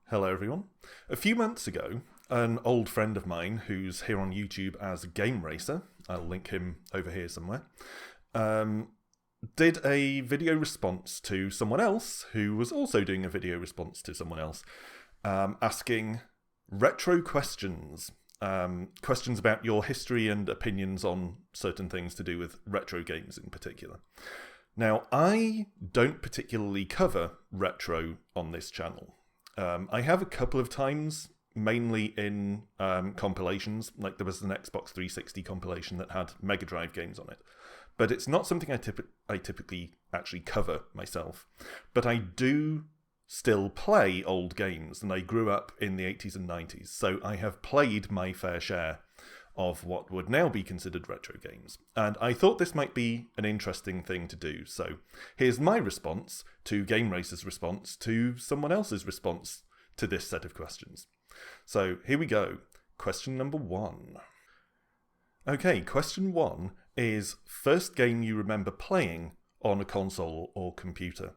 Hello everyone. A few months ago, an old friend of mine who's here on YouTube as Game Racer, I'll link him over here somewhere, did a video response to someone else who was also doing a video response to someone else, asking retro questions. Questions about your history and opinions on certain things to do with retro games in particular. Now, I don't particularly cover retro on this channel. I have a couple of times, mainly in compilations, like there was an Xbox 360 compilation that had Mega Drive games on it. But it's not something I typically actually cover myself. But I do still play old games, and I grew up in the 80s and 90s, so I have played my fair share of what would now be considered retro games. And I thought this might be an interesting thing to do. So here's my response to Game Racer's response to someone else's response to this set of questions. So here we go. Question number 1. Okay, question 1 is first game you remember playing on a console or computer.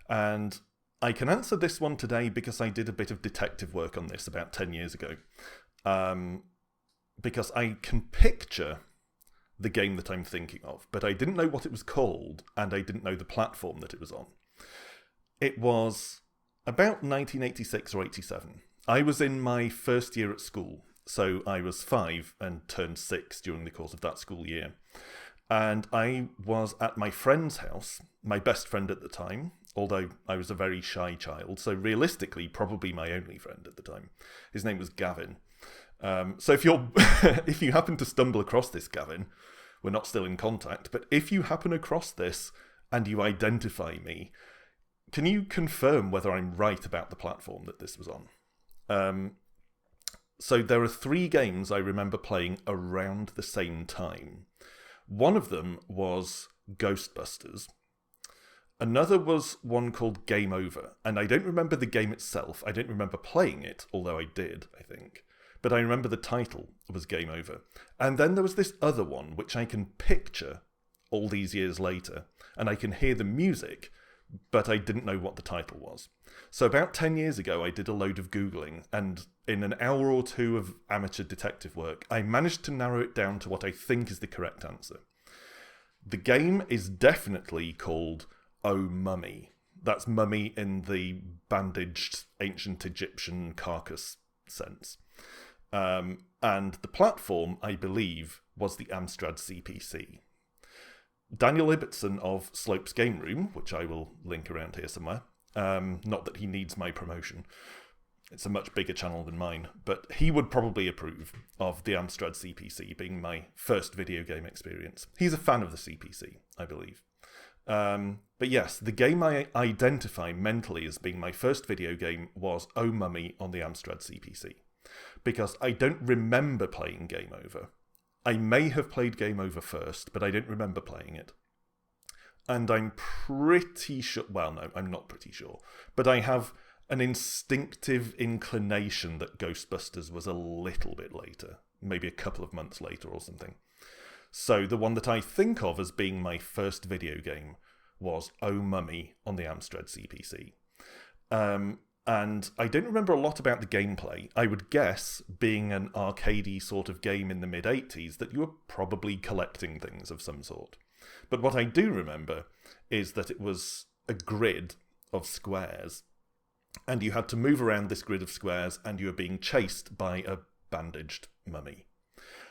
And I can answer this one today because I did a bit of detective work on this about 10 years ago. Because I can picture the game that I'm thinking of, but I didn't know what it was called, and I didn't know the platform that it was on. It was about 1986 or 87. I was in my first year at school, so I was 5 and turned 6 during the course of that school year. And I was at my friend's house, my best friend at the time, although I was a very shy child, so realistically probably my only friend at the time. His name was Gavin. So if you're if you happen to stumble across this, Gavin, we're not still in contact, but if you happen across this and you identify me, can you confirm whether I'm right about the platform that this was on? So there are 3 games I remember playing around the same time. One of them was Ghostbusters. Another was one called Game Over, and I don't remember the game itself. I don't remember playing it, although I did, I think. But I remember the title was Game Over. And then there was this other one, which I can picture all these years later, and I can hear the music, but I didn't know what the title was. So about 10 years ago, I did a load of Googling, and in an hour or 2 of amateur detective work, I managed to narrow it down to what I think is the correct answer. The game is definitely called Oh Mummy. That's mummy in the bandaged ancient Egyptian carcass sense. And the platform, I believe, was the Amstrad CPC. Daniel Ibbotson of Slope's Game Room, which I will link around here somewhere, not that he needs my promotion, it's a much bigger channel than mine, but he would probably approve of the Amstrad CPC being my first video game experience. He's a fan of the CPC, I believe. But yes, the game I identify mentally as being my first video game was Oh Mummy on the Amstrad CPC. Because I don't remember playing Game Over. I may have played Game Over first, but I don't remember playing it. And I'm pretty sure, well no, I'm not pretty sure, but I have an instinctive inclination that Ghostbusters was a little bit later, maybe a couple of months later or something. So the one that I think of as being my first video game was Oh Mummy on the Amstrad CPC. And I don't remember a lot about the gameplay. I would guess, being an arcadey sort of game in the mid-80s, that you were probably collecting things of some sort. But what I do remember is that it was a grid of squares, and you had to move around this grid of squares, and you were being chased by a bandaged mummy.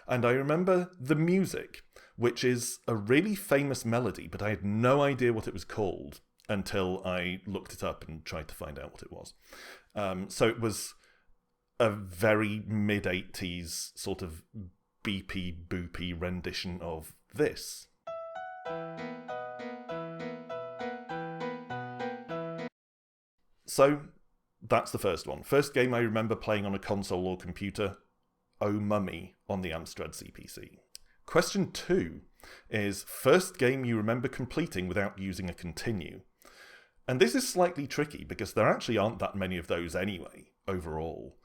And I remember the music, which is a really famous melody, but I had no idea what it was called until I looked it up and tried to find out what it was. So it was a very mid-80s sort of beepy, boopy rendition of this. So that's the first one. First game I remember playing on a console or computer, Oh Mummy on the Amstrad CPC. Question 2 is first game you remember completing without using a continue. And this is slightly tricky because there actually aren't that many of those anyway, overall.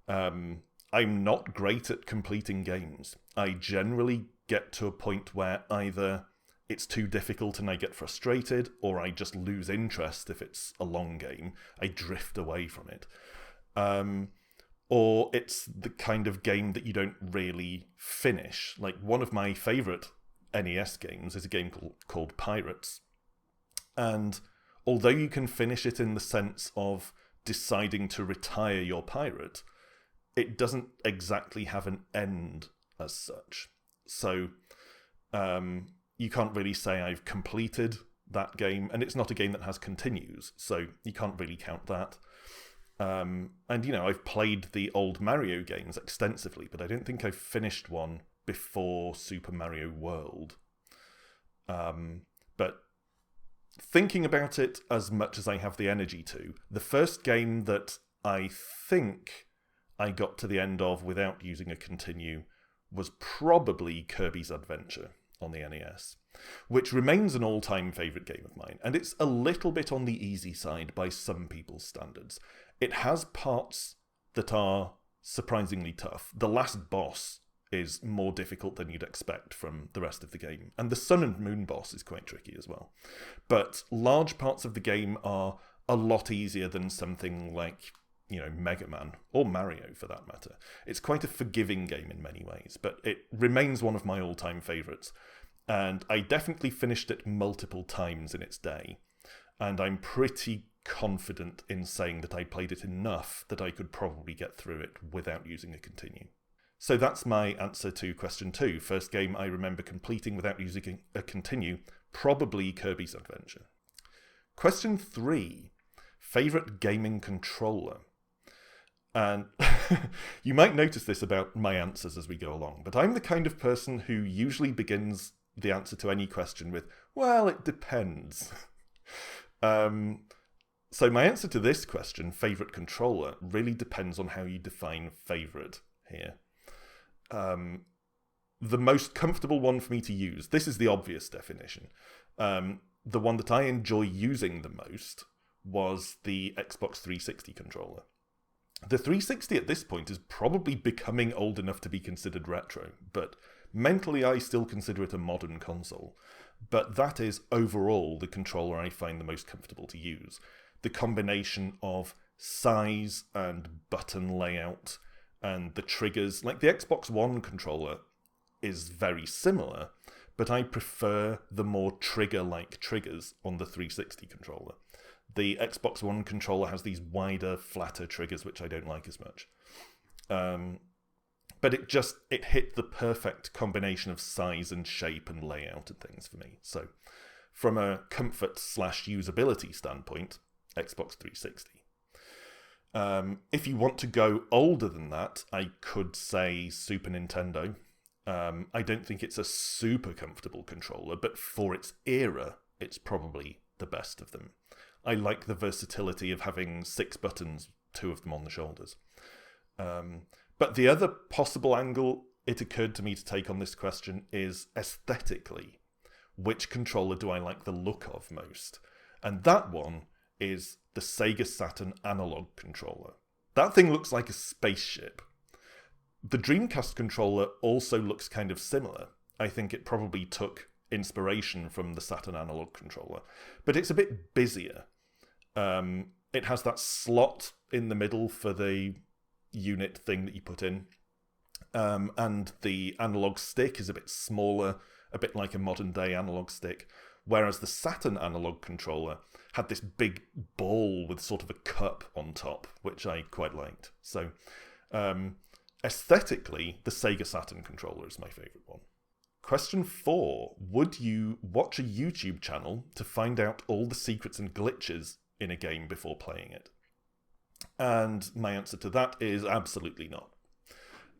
I'm not great at completing games. I generally get to a point where either it's too difficult and I get frustrated, or I just lose interest if it's a long game. I drift away from it. Or it's the kind of game that you don't really finish. Like, one of my favourite NES games is a game called Pirates. And although you can finish it in the sense of deciding to retire your pirate, it doesn't exactly have an end as such. So you can't really say I've completed that game, and it's not a game that has continues, so you can't really count that. And, I've played the old Mario games extensively, but I don't think I've finished one before Super Mario World. But thinking about it as much as I have the energy to, the first game that I think I got to the end of without using a continue was probably Kirby's Adventure on the NES, which remains an all-time favourite game of mine, and it's a little bit on the easy side by some people's standards. It has parts that are surprisingly tough. The last boss is more difficult than you'd expect from the rest of the game, and the Sun and Moon boss is quite tricky as well. But large parts of the game are a lot easier than something like, Mega Man, or Mario for that matter. It's quite a forgiving game in many ways, but it remains one of my all-time favourites. And I definitely finished it multiple times in its day. And I'm pretty confident in saying that I played it enough that I could probably get through it without using a continue. So that's my answer to question 2. First game I remember completing without using a continue, probably Kirby's Adventure. Question 3, favourite gaming controller. And you might notice this about my answers as we go along, but I'm the kind of person who usually begins the answer to any question with, well, it depends. So my answer to this question, favourite controller, really depends on how you define favourite here. The most comfortable one for me to use, this is the obvious definition, the one that I enjoy using the most was the Xbox 360 controller. The 360 at this point is probably becoming old enough to be considered retro, but mentally I still consider it a modern console. But that is overall the controller I find the most comfortable to use. The combination of size and button layout and the triggers, like the Xbox One controller is very similar, but I prefer the more trigger-like triggers on the 360 controller. The Xbox One controller has these wider, flatter triggers, which I don't like as much. But it hit the perfect combination of size and shape and layout and things for me. So from a comfort/usability standpoint, Xbox 360. If you want to go older than that, I could say Super Nintendo. I don't think it's a super comfortable controller, but for its era, it's probably the best of them. I like the versatility of having 6 buttons, 2 of them on the shoulders. But the other possible angle it occurred to me to take on this question is aesthetically. Which controller do I like the look of most? And that one is the Sega Saturn analog controller. That thing looks like a spaceship. The Dreamcast controller also looks kind of similar. I think it probably took inspiration from the Saturn analog controller, but it's a bit busier. It has that slot in the middle for the unit thing that you put in, and the analog stick is a bit smaller, a bit like a modern day analog stick, whereas the Saturn analog controller had this big ball with sort of a cup on top, which I quite liked. So aesthetically, the Sega Saturn controller is my favourite one. Question 4. Would you watch a YouTube channel to find out all the secrets and glitches in a game before playing it? And my answer to that is absolutely not.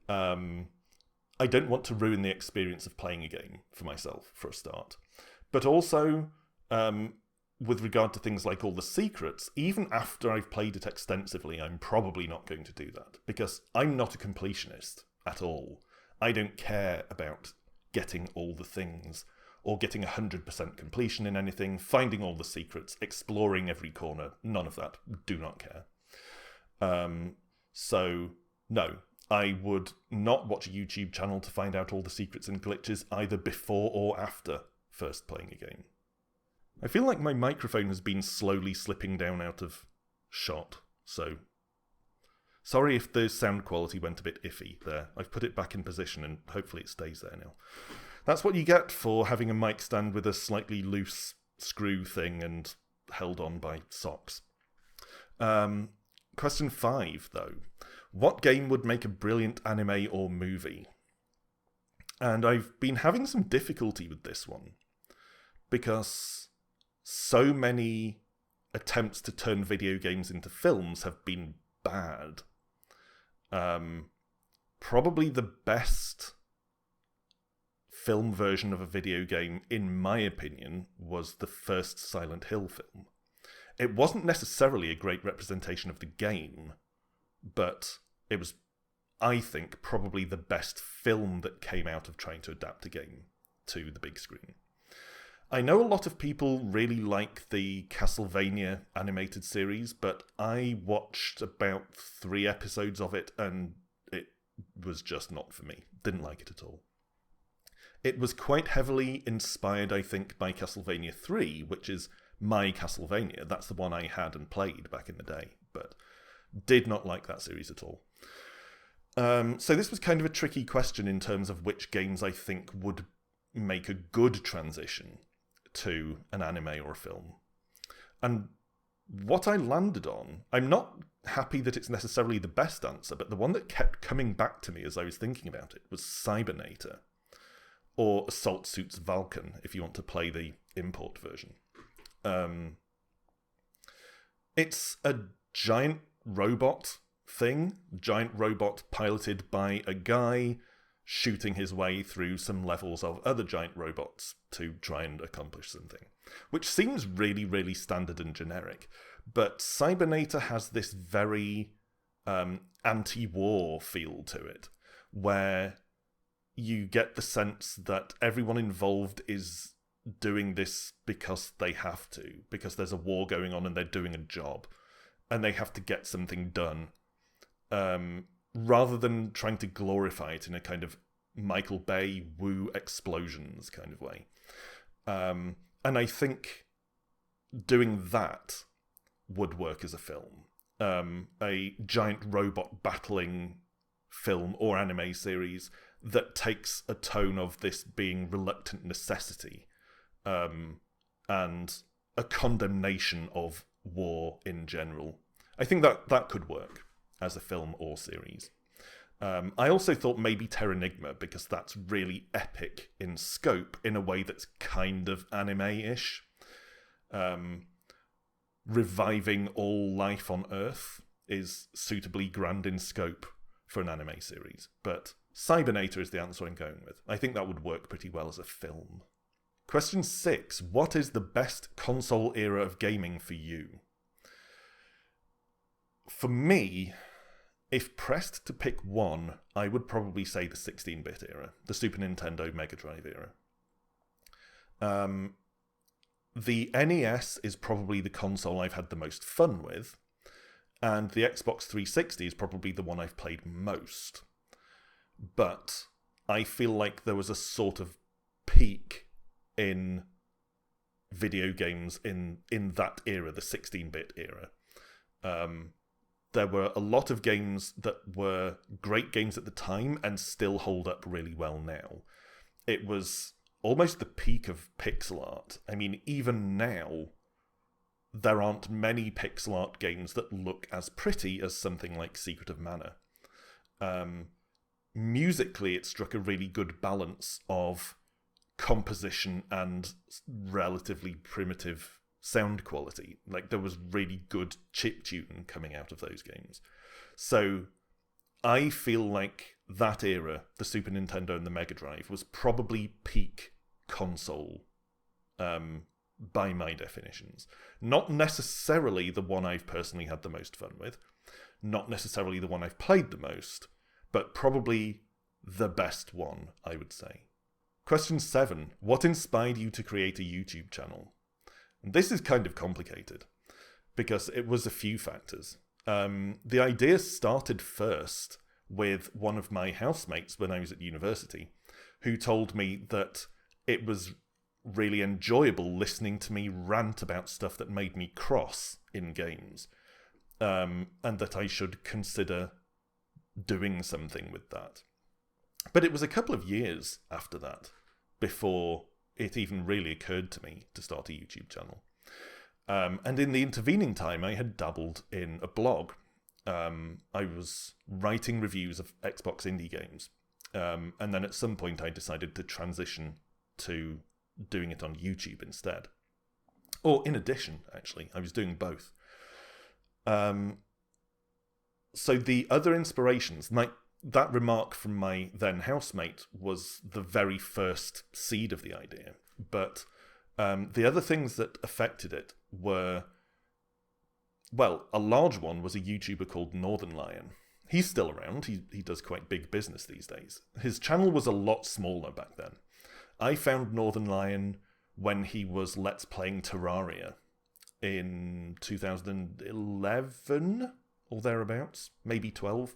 I don't want to ruin the experience of playing a game for myself, for a start. But also, with regard to things like all the secrets, even after I've played it extensively, I'm probably not going to do that, because I'm not a completionist at all. I don't care about getting all the things, or getting 100% completion in anything, finding all the secrets, exploring every corner. None of that. Do not care. So, no, I would not watch a YouTube channel to find out all the secrets and glitches either before or after first playing a game. I feel like my microphone has been slowly slipping down out of shot, so sorry if the sound quality went a bit iffy there. I've put it back in position and hopefully it stays there now. That's what you get for having a mic stand with a slightly loose screw thing and held on by socks. Question 5, though. What game would make a brilliant anime or movie? And I've been having some difficulty with this one because so many attempts to turn video games into films have been bad. Probably the best film version of a video game, in my opinion, was the first Silent Hill film. It wasn't necessarily a great representation of the game, but it was, I think, probably the best film that came out of trying to adapt a game to the big screen. I know a lot of people really like the Castlevania animated series, but I watched about 3 episodes of it and it was just not for me. Didn't like it at all. It was quite heavily inspired, I think, by Castlevania 3, which is my Castlevania. That's the one I had and played back in the day, but did not like that series at all. So this was kind of a tricky question in terms of which games I think would make a good transition to an anime or a film. And what I landed on, I'm not happy that it's necessarily the best answer, but the one that kept coming back to me as I was thinking about it was Cybernator, or Assault Suits Vulcan, if you want to play the import version. It's a giant robot thing, giant robot piloted by a guy shooting his way through some levels of other giant robots to try and accomplish something, which seems really, really standard and generic. But Cybernator has this very anti-war feel to it, where you get the sense that everyone involved is doing this because they have to, because there's a war going on and they're doing a job, and they have to get something done, rather than trying to glorify it in a kind of Michael Bay woo explosions kind of way. And I think doing that would work as a film. A giant robot battling film or anime series that takes a tone of this being reluctant necessity, and a condemnation of war in general. I think that could work as a film or series. I also thought maybe Terranigma, because that's really epic in scope in a way that's kind of anime-ish. Reviving all life on Earth is suitably grand in scope for an anime series, but Cybernator is the answer I'm going with. I think that would work pretty well as a film. Question 6. What is the best console era of gaming for you? For me, if pressed to pick one, I would probably say the 16-bit era, the Super Nintendo Mega Drive era. The NES is probably the console I've had the most fun with, and the Xbox 360 is probably the one I've played most. But I feel like there was a sort of peak in video games in that era, the 16-bit era. There were a lot of games that were great games at the time and still hold up really well now. It was almost the peak of pixel art. I mean, even now, there aren't many pixel art games that look as pretty as something like Secret of Mana. Musically, it struck a really good balance of composition and relatively primitive sound quality. Like, there was really good chiptune coming out of those games. So I feel like that era, the Super Nintendo and the Mega Drive, was probably peak console by my definitions. Not necessarily the one I've personally had the most fun with, not necessarily the one I've played the most, but probably the best one, I would say. Question 7. What inspired you to create a YouTube channel? This is kind of complicated, because it was a few factors. The idea started first with one of my housemates when I was at university, who told me that it was really enjoyable listening to me rant about stuff that made me cross in games, and that I should consider doing something with that. But it was a couple of years after that before it even really occurred to me to start a YouTube channel. And in the intervening time, I had dabbled in a blog. I was writing reviews of Xbox indie games. And then at some point I decided to transition to doing it on YouTube instead. Or in addition, actually, I was doing both. So the other inspirations, that remark from my then housemate was the very first seed of the idea. But the other things that affected it were, well, a large one was a YouTuber called Northern Lion. He's still around. He does quite big business these days. His channel was a lot smaller back then. I found Northern Lion when he was Let's Playing Terraria in 2011 or thereabouts, maybe 12.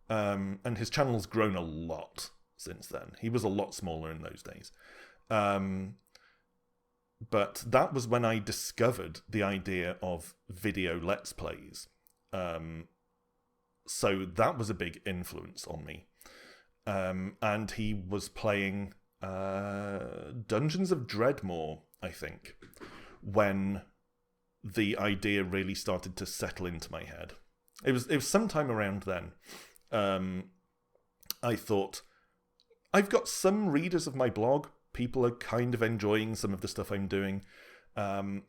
And his channel's grown a lot since then. He was a lot smaller in those days. But that was when I discovered the idea of video Let's Plays. So that was a big influence on me. And he was playing Dungeons of Dreadmore, I think, when the idea really started to settle into my head. It was sometime around then. I thought, I've got some readers of my blog. People are kind of enjoying some of the stuff I'm doing. And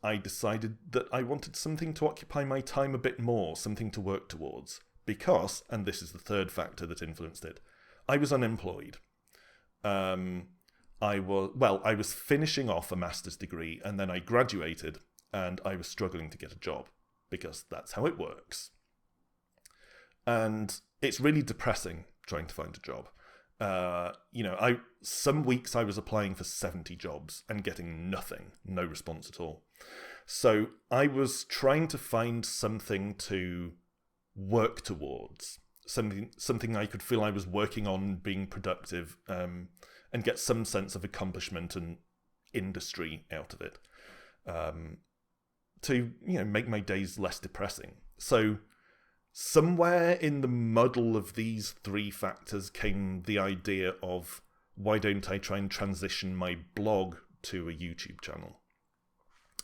I decided that I wanted something to occupy my time a bit more, something to work towards. Because, and this is the third factor that influenced it, I was unemployed. I was finishing off a master's degree, and then I graduated, and I was struggling to get a job, because that's how it works. And it's really depressing trying to find a job. Some weeks I was applying for 70 jobs and getting nothing, no response at all. So I was trying to find something to work towards, something I could feel I was working on, being productive, and get some sense of accomplishment and industry out of it, to make my days less depressing. So somewhere in the muddle of these three factors came the idea of, why don't I try and transition my blog to a YouTube channel?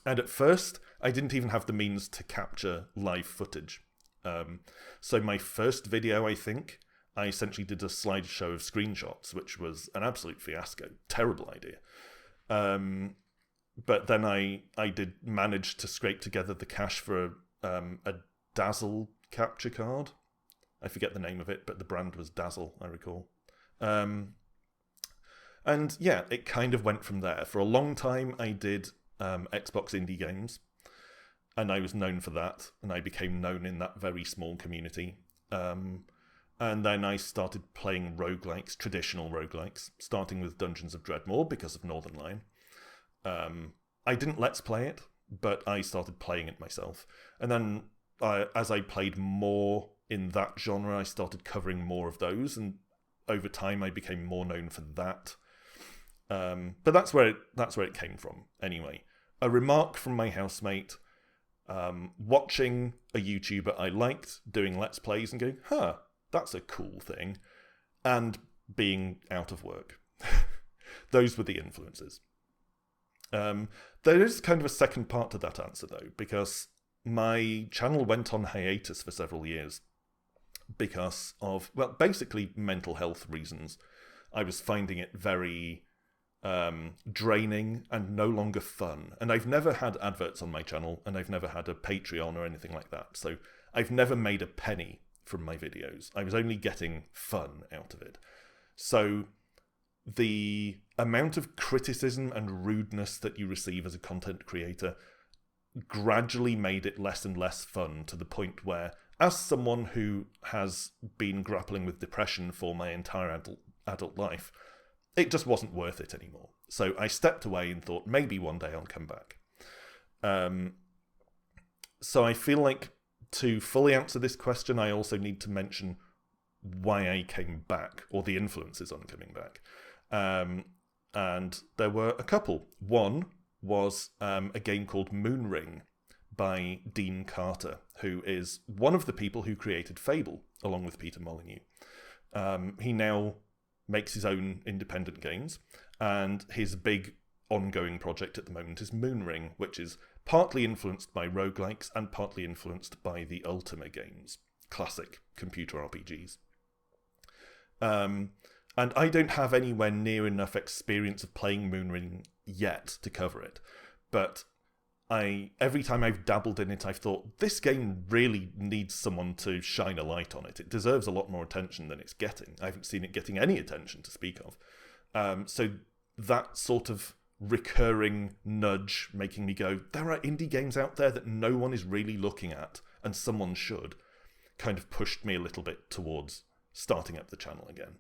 And at first, I didn't even have the means to capture live footage. So my first video, I think, I essentially did a slideshow of screenshots, which was an absolute fiasco. Terrible idea. But then I did manage to scrape together the cash for a Dazzle capture card. I forget the name of it, but the brand was Dazzle, I recall. And yeah, it kind of went from there. For a long time, I did Xbox indie games, and I was known for that, and I became known in that very small community. And then I started playing roguelikes, traditional roguelikes, starting with Dungeons of Dreadmore because of Northern Lion. I didn't Let's Play it, but I started playing it myself. And then as I played more in that genre, I started covering more of those, and over time I became more known for that. But that's where it came from. Anyway, a remark from my housemate, watching a YouTuber I liked doing Let's Plays and going, that's a cool thing, and being out of work. Those were the influences. There is kind of a second part to that answer, though, because my channel went on hiatus for several years because of, well, basically mental health reasons. I was finding it very draining and no longer fun. And I've never had adverts on my channel, and I've never had a Patreon or anything like that. So I've never made a penny from my videos. I was only getting fun out of it. So the amount of criticism and rudeness that you receive as a content creator gradually made it less and less fun, to the point where, as someone who has been grappling with depression for my entire adult life, it just wasn't worth it anymore. So I stepped away and thought, maybe one day I'll come back. So I feel like, to fully answer this question, I also need to mention why I came back, or the influences on coming back. And there were a couple. One was a game called Moonring by Dean Carter, who is one of the people who created Fable, along with Peter Molyneux. He now makes his own independent games, and his big ongoing project at the moment is Moonring, which is partly influenced by roguelikes and partly influenced by the Ultima games, classic computer RPGs. And I don't have anywhere near enough experience of playing Moonring yet to cover it, but every time I've dabbled in it, I've thought, this game really needs someone to shine a light on it. It deserves a lot more attention than it's getting. I haven't seen it getting any attention to speak of. So that sort of recurring nudge making me go, there are indie games out there that no one is really looking at, and someone should, kind of pushed me a little bit towards starting up the channel again.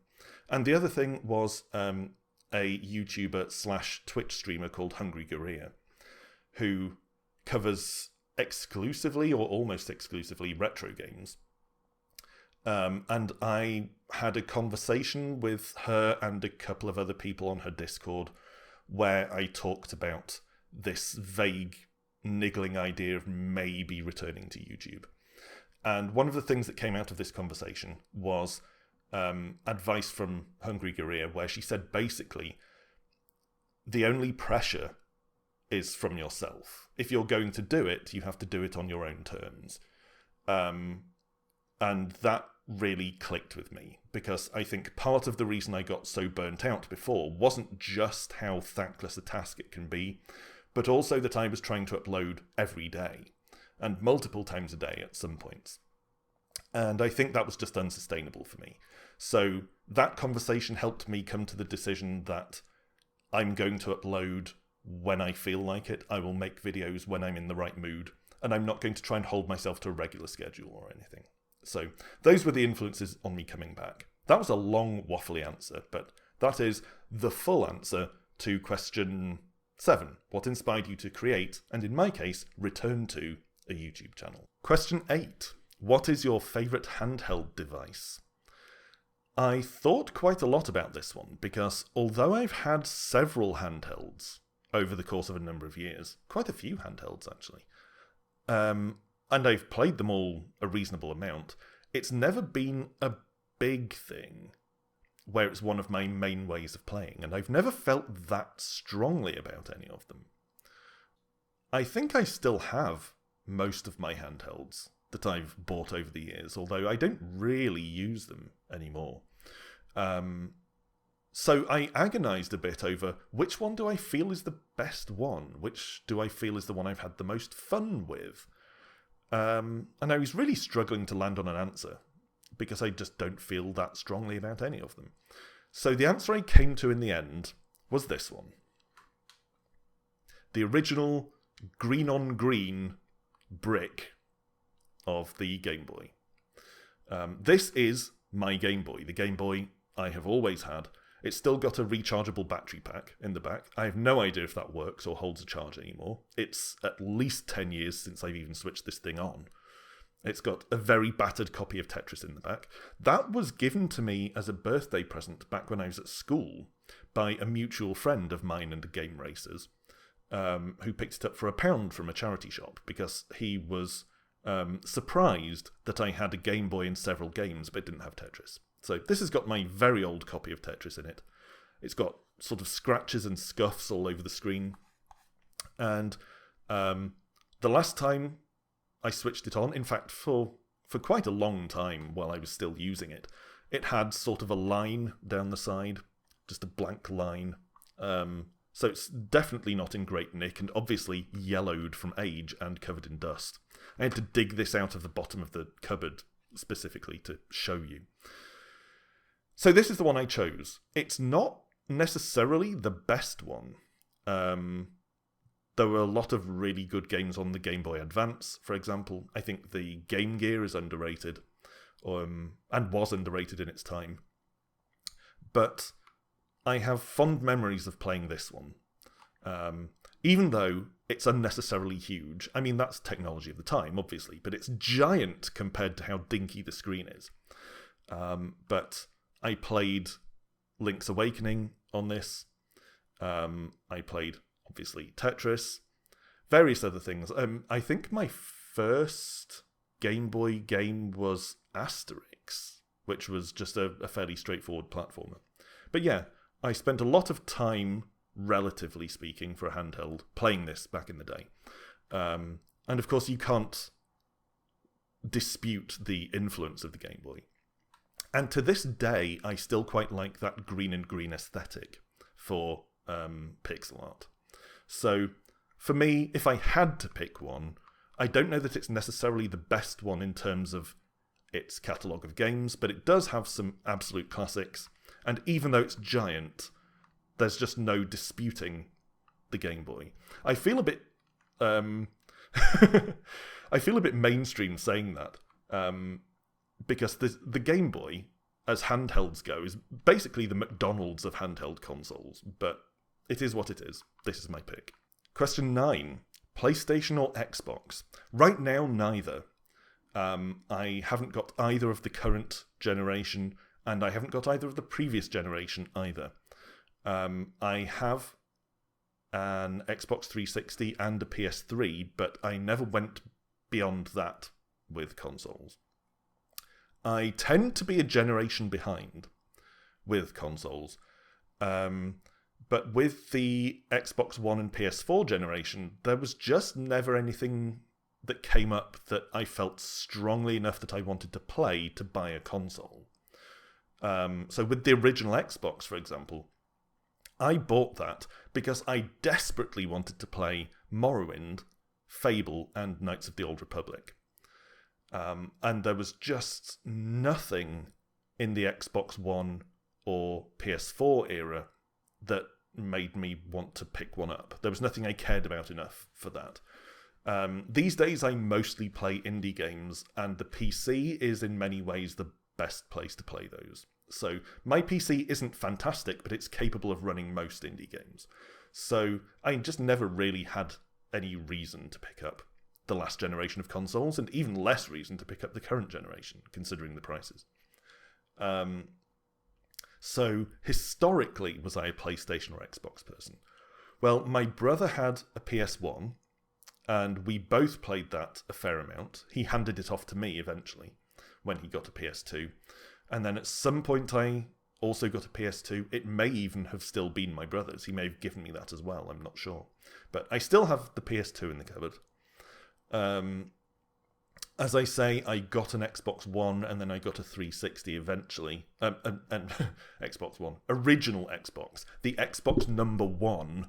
And the other thing was a YouTuber / Twitch streamer called Hungry Gorilla, who covers exclusively or almost exclusively retro games. And I had a conversation with her and a couple of other people on her Discord where I talked about this vague, niggling idea of maybe returning to YouTube. And one of the things that came out of this conversation was advice from Hungry Gorilla, where she said basically, the only pressure is from yourself. If you're going to do it, you have to do it on your own terms. And that really clicked with me, because I think part of the reason I got so burnt out before wasn't just how thankless a task it can be, but also that I was trying to upload every day, and multiple times a day at some points. And I think that was just unsustainable for me. So that conversation helped me come to the decision that I'm going to upload when I feel like it. I will make videos when I'm in the right mood, and I'm not going to try and hold myself to a regular schedule or anything. So those were the influences on me coming back. That was a long, waffly answer, but that is the full answer to question 7. What inspired you to create, and in my case, return to, a YouTube channel? Question 8. What is your favourite handheld device? I thought quite a lot about this one, because although I've had several handhelds over the course of a number of years, quite a few handhelds actually, and I've played them all a reasonable amount, it's never been a big thing where it's one of my main ways of playing, and I've never felt that strongly about any of them. I think I still have most of my handhelds that I've bought over the years, although I don't really use them anymore. So I agonised a bit over which one do I feel is the best one, which do I feel is the one I've had the most fun with. And I was really struggling to land on an answer, because I just don't feel that strongly about any of them. So the answer I came to in the end was this one. The original green-on-green brick of the Game Boy. This is my Game Boy, the Game Boy I have always had. It's still got a rechargeable battery pack in the back. I have no idea if that works or holds a charge anymore. It's at least 10 years since I've even switched this thing on. It's got a very battered copy of Tetris in the back. That was given to me as a birthday present back when I was at school by a mutual friend of mine and the Game Racers, who picked it up for £1 from a charity shop, because he was surprised that I had a Game Boy and several games but didn't have Tetris. So this has got my very old copy of Tetris in it. It's got sort of scratches and scuffs all over the screen. And the last time I switched it on, in fact, for quite a long time while I was still using it, it had sort of a line down the side, just a blank line. So it's definitely not in great nick, and obviously yellowed from age and covered in dust. I had to dig this out of the bottom of the cupboard specifically to show you. So this is the one I chose. It's not necessarily the best one. There were a lot of really good games on the Game Boy Advance, for example. I think the Game Gear is underrated, and was underrated in its time. But I have fond memories of playing this one. Even though it's unnecessarily huge. I mean, that's technology of the time, obviously, but it's giant compared to how dinky the screen is. But I played Link's Awakening on this. I played, obviously, Tetris, various other things. I think my first Game Boy game was Asterix, which was just a fairly straightforward platformer. But yeah, I spent a lot of time, relatively speaking, for a handheld, playing this back in the day. And of course, you can't dispute the influence of the Game Boy. And to this day, I still quite like that green and green aesthetic for pixel art. So, for me, if I had to pick one, I don't know that it's necessarily the best one in terms of its catalogue of games, but it does have some absolute classics. And even though it's giant, there's just no disputing the Game Boy. I feel a bit... I feel a bit mainstream saying that, because the Game Boy, as handhelds go, is basically the McDonald's of handheld consoles, but it is what it is. This is my pick. Question 9. PlayStation or Xbox? Right now, neither. I haven't got either of the current generation, and I haven't got either of the previous generation either. I have an Xbox 360 and a PS3, but I never went beyond that with consoles. I tend to be a generation behind with consoles. But with the Xbox One and PS4 generation, there was just never anything that came up that I felt strongly enough that I wanted to play to buy a console. So with the original Xbox, for example, I bought that because I desperately wanted to play Morrowind, Fable, and Knights of the Old Republic. And there was just nothing in the Xbox One or PS4 era that made me want to pick one up. There was nothing I cared about enough for that. These days I mostly play indie games, and the PC is in many ways the best place to play those. So my PC isn't fantastic, but it's capable of running most indie games. So I just never really had any reason to pick up the last generation of consoles, and even less reason to pick up the current generation, considering the prices. So historically, was I a PlayStation or Xbox person? Well, my brother had a PS1, and we both played that a fair amount. He handed it off to me eventually when he got a PS2. And then at some point I also got a PS2. It may even have still been my brother's. He may have given me that as well, I'm not sure. But I still have the PS2 in the cupboard. As I say, I got an Xbox One, and then I got a 360 eventually. And Xbox One. Original Xbox. The Xbox number 1,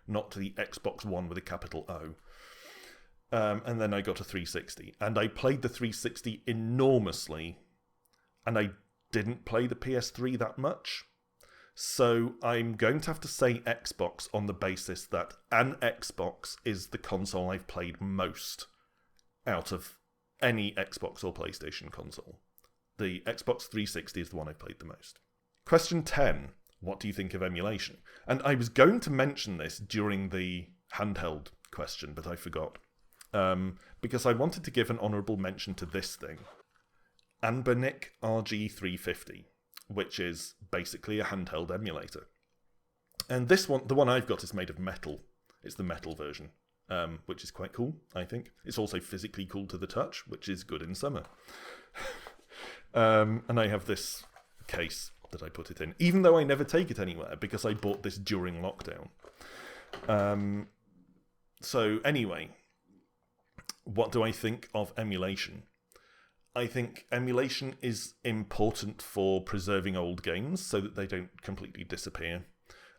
not the Xbox One with a capital O. And then I got a 360. And I played the 360 enormously, and I didn't play the PS3 that much. So I'm going to have to say Xbox on the basis that an Xbox is the console I've played most out of any Xbox or PlayStation console. The Xbox 360 is the one I've played the most. Question 10. What do you think of emulation? And I was going to mention this during the handheld question, but I forgot. Because I wanted to give an honourable mention to this thing. Anbernic RG350, which is basically a handheld emulator. And this one, the one I've got, is made of metal. It's the metal version, which is quite cool, I think. It's also physically cool to the touch, which is good in summer. And I have this case that I put it in, even though I never take it anywhere, because I bought this during lockdown. So anyway, what do I think of emulation? I think emulation is important for preserving old games so that they don't completely disappear.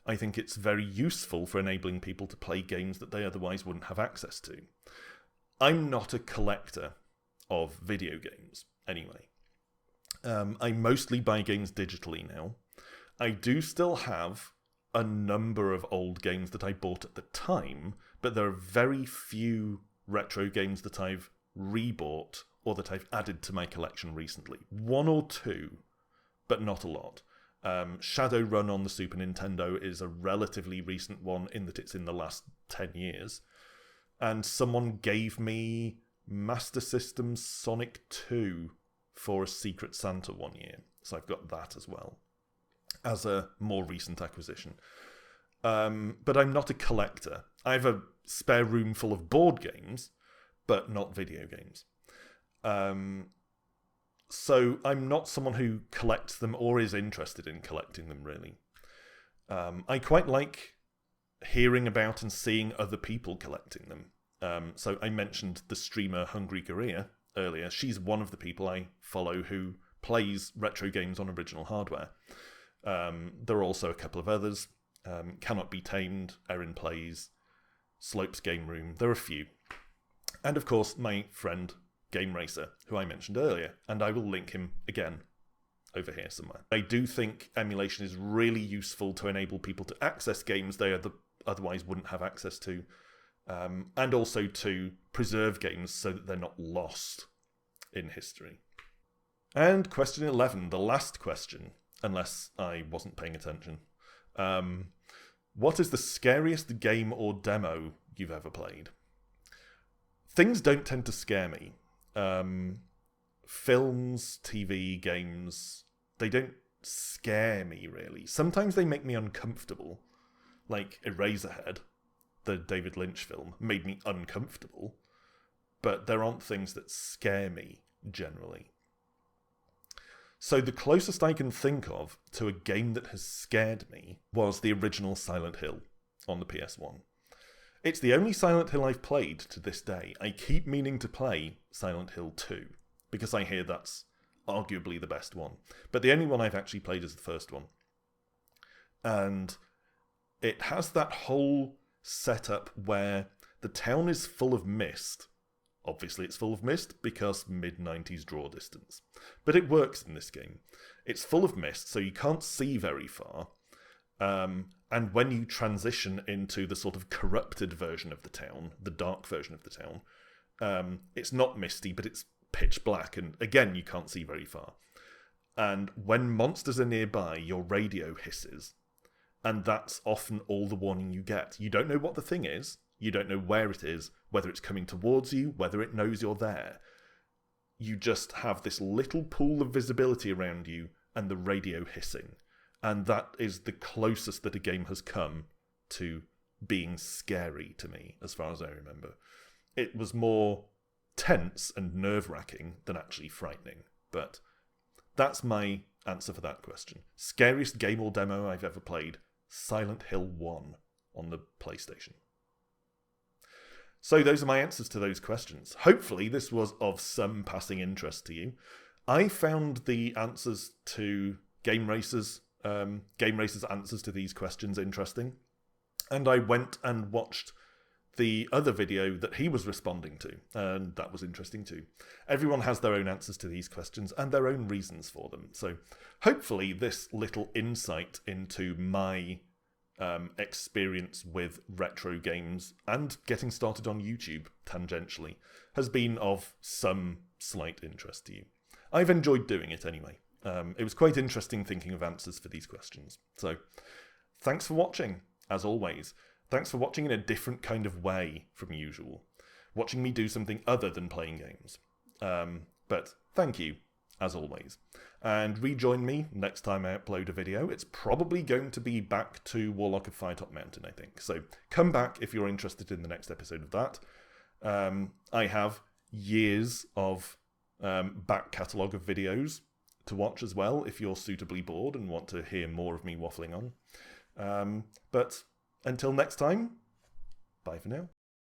I think it's very useful for enabling people to play games that they otherwise wouldn't have access to. I'm not a collector of video games, anyway. I mostly buy games digitally now. I do still have a number of old games that I bought at the time, but there are very few retro games that I've rebought or that I've added to my collection recently. One or two, but not a lot. Shadowrun on the Super Nintendo is a relatively recent one in that it's in the last 10 years. And someone gave me Master System Sonic 2 for a Secret Santa one year. So I've got that as well. as a more recent acquisition. But I'm not a collector. I have a spare room full of board games, but not video games. So I'm not someone who collects them or is interested in collecting them, really. I quite like hearing about and seeing other people collecting them. So I mentioned the streamer Hungry Korea earlier. She's one of the people I follow who plays retro games on original hardware. There are also a couple of others. Cannot Be Tamed, Erin Plays, Slopes Game Room. There are a few. And of course, my friend Game Racer, who I mentioned earlier, and I will link him again over here somewhere. I do think emulation is really useful to enable people to access games they otherwise wouldn't have access to, and also to preserve games so that they're not lost in history. And question 11, the last question, unless I wasn't paying attention. What is the scariest game or demo you've ever played? Things don't tend to scare me. Films, TV, games, they don't scare me, really. Sometimes they make me uncomfortable. Like Eraserhead, the David Lynch film, made me uncomfortable. But there aren't things that scare me, generally. So the closest I can think of to a game that has scared me was the original Silent Hill on the PS1. It's the only Silent Hill I've played to this day. I keep meaning to play Silent Hill 2, because I hear that's arguably the best one. But the only one I've actually played is the first one. And it has that whole setup where the town is full of mist. Obviously it's full of mist because mid-90s draw distance. But it works in this game. It's full of mist, so you can't see very far. And when you transition into the sort of corrupted version of the town, the dark version of the town, it's not misty, but it's pitch black, and again, you can't see very far. And when monsters are nearby, your radio hisses, and that's often all the warning you get. You don't know what the thing is, you don't know where it is, whether it's coming towards you, whether it knows you're there. You just have this little pool of visibility around you and the radio hissing. And that is the closest that a game has come to being scary to me, as far as I remember. It was more tense and nerve-wracking than actually frightening. But that's my answer for that question. Scariest game or demo I've ever played, Silent Hill 1 on the PlayStation. So those are my answers to those questions. Hopefully this was of some passing interest to you. I found the answers to Game Racer's answers to these questions interesting, and I went and watched the other video that he was responding to, and that was interesting too. Everyone has their own answers to these questions and their own reasons for them, so hopefully this little insight into my experience with retro games and getting started on YouTube tangentially has been of some slight interest to you. I've enjoyed doing it anyway. It was quite interesting thinking of answers for these questions. So, thanks for watching, as always. Thanks for watching in a different kind of way from usual. Watching me do something other than playing games. But thank you, as always. And rejoin me next time I upload a video. It's probably going to be back to Warlock of Firetop Mountain, I think. So, come back if you're interested in the next episode of that. I have years of back catalogue of videos to watch as well, if you're suitably bored and want to hear more of me waffling on. But until next time, bye for now.